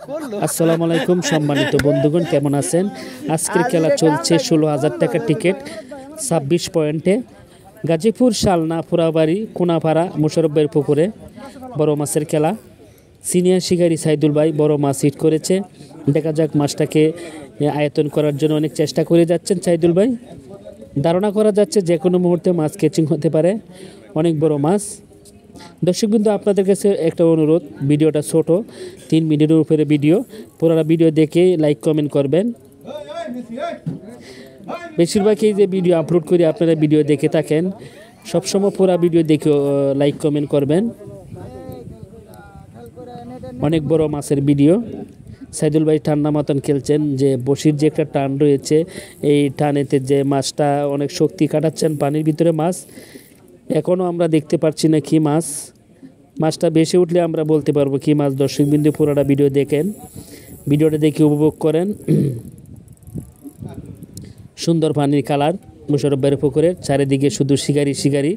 আসসালামু আলাইকুম সম্মানিত বন্ধুগণ, কেমন আছেন? আজকের খেলা চলছে 16,000 টাকা টিকিট 26 পয়েন্টে গাজীপুর শালনা ফুরাবাড়ি কোনাপাড়া মোশাররফের পুকুরে বড় মাছের খেলা। সিনিয়র শিকারী সাইদুল ভাই বড় মাছ হিট করেছে। দেখা যাক মাছটাকে আয়তন করার জন্য অনেক চেষ্টা করে যাচ্ছেন সাইদুল ভাই। ধারণা করা যাচ্ছে যে কোনো মুহূর্তে মাছ ক্যাচিং হতে পারে, অনেক বড় মাছ। দর্শকবৃন্দ, আপনাদের কাছে একটা অনুরোধ, ভিডিওটা ছোট 3 মিনিটের উপরে ভিডিও, পুরোটা ভিডিও দেখে লাইক কমেন্ট করবেন। বেশিরভাগই যে ভিডিও আপলোড করি আপনারা ভিডিও দেখে থাকেন, সবসময় পুরো ভিডিও দেখে লাইক কমেন্ট করবেন। অনেক বড় মাছের ভিডিও। সাইদুল ভাই ঠান্ডা মতন খেলছেন, যে বসির যে একটা টান রয়েছে, এই টানেতে যে মাছটা অনেক শক্তি কাটাচ্ছেন পানির ভিতরে মাছ। এখনও আমরা দেখতে পাচ্ছি না কি মাছ। মাছটা বেশি উঠলে আমরা বলতে পারবো কি মাছ। দর্শকবৃন্দ, পুরোটা ভিডিও দেখেন, ভিডিওটা দেখে উপভোগ করেন। সুন্দর পানির কালার মোশাররফের পুকুরের, চারিদিকে শুধু শিকারি শিকারি।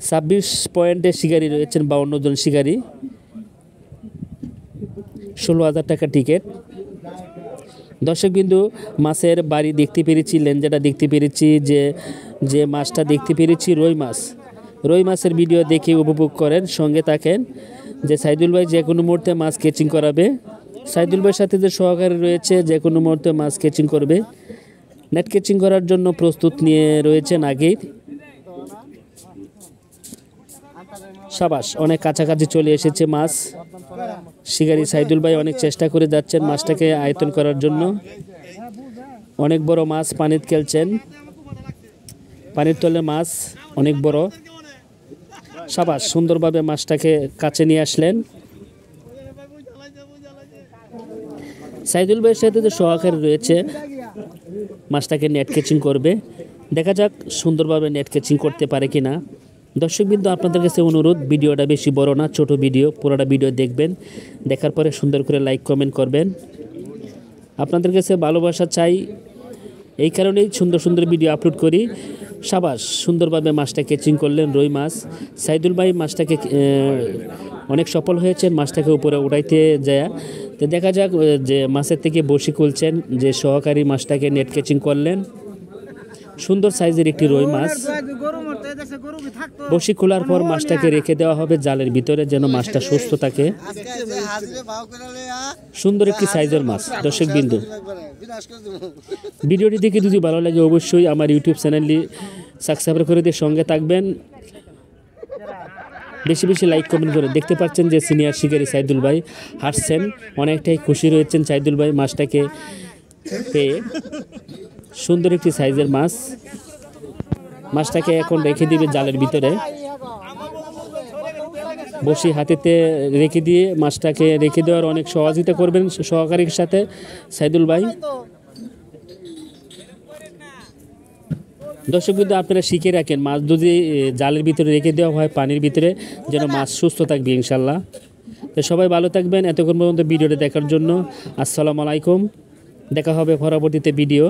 26 পয়েন্টে শিকারি রয়েছেন 52 জন শিকারি, 16,000 টাকা টিকিট। দর্শকবৃন্দ, মাছের বাড়ি দেখতে পেরেছি, লেঞ্জাটা দেখতে পেরেছি, যে মাছটা দেখতে পেরেছি রুই মাছ। রুই মাছের ভিডিও দেখে উপভোগ করেন, সঙ্গে থাকেন। যে সাইদুল ভাই যে কোনো মুহূর্তে মাছ ক্যাচিং করাবে। সাইদুল ভাইয়ের সাথে যে সহকারী রয়েছে যে কোনো মুহূর্তে মাছ ক্যাচিং করবে। নেট ক্যাচিং করার জন্য প্রস্তুত নিয়ে রয়েছেন আগেই। সাবাস, অনেক কাছাকাছি চলে এসেছে মাছ। শিকারী সাইদুল ভাই অনেক চেষ্টা করে যাচ্ছেন মাছটাকে আয়তন করার জন্য। অনেক বড় মাছ পানিতে খেলছেন, পানির তলে মাছ অনেক বড়। সাবাস, সুন্দরভাবে মাছটাকে কাছে নিয়ে আসলেন। সাইদুল ভাইয়ের সাথে যে সহকারী রয়েছে মাছটাকে নেট ক্যাচিং করবে। দেখা যাক সুন্দরভাবে নেট ক্যাচিং করতে পারে কিনা। দর্শকবৃন্দ, আপনাদের কাছে অনুরোধ, ভিডিওটা বেশি বড় না, ছোট ভিডিও, পুরোটা ভিডিও দেখবেন। দেখার পরে সুন্দর করে লাইক কমেন্ট করবেন। আপনাদের কাছে ভালোবাসা চাই, এই কারণেই সুন্দর সুন্দর ভিডিও আপলোড করি। সাবাস, সুন্দরভাবে মাছটা ক্যাচিং করলেন রুই মাছ। সাইদুল ভাই মাছটাকে অনেক সফল হয়েছেন মাছটাকে উপরে উঠাইতে যায়। তো দেখা যাক যে মাছের থেকে বসি খুলছেন, যে সহকারী মাছটাকে নেট ক্যাচিং করলেন। সুন্দর সাইজের একটি রুই মাছ। বসি খোলার পর মাছটাকে রেখে দেওয়া হবে জালের ভিতরে, যেন মাছটা সুস্থ থাকে। সুন্দর একটি সাইজের মাছ। দর্শকবৃন্দ, ভিডিওটি দেখে যদি ভালো লাগে অবশ্যই আমার ইউটিউব চ্যানেলটি সাবস্ক্রাইব করে দিয়ে সঙ্গে থাকবেন। বেশি বেশি লাইক কমেন্ট করে। দেখতে পাচ্ছেন যে সিনিয়র শিকারী সাইদুল ভাই হাসছেন, অনেকটাই খুশি রয়েছেন সাইদুল ভাই মাছটাকে পেয়ে। সুন্দর একটি সাইজের মাছ। মাছটাকে এখন রেখে দিবে জালের ভিতরে, বসি হাতেতে রেখে দিয়ে মাছটাকে রেখে দেওয়ার অনেক সহযোগিতা করবেন সহকারীর সাথে সাইদুল ভাই। দর্শকবৃন্দ, আপনারা শিখে রাখেন, মাছ যদি জালের ভিতরে রেখে দেওয়া হয় পানির ভিতরে, যেন মাছ সুস্থ থাকবে ইনশাল্লাহ। তো সবাই ভালো থাকবেন। এতক্ষণ পর্যন্ত ভিডিওটা দেখার জন্য আসসালামু আলাইকুম। দেখা হবে পরবর্তীতে ভিডিও।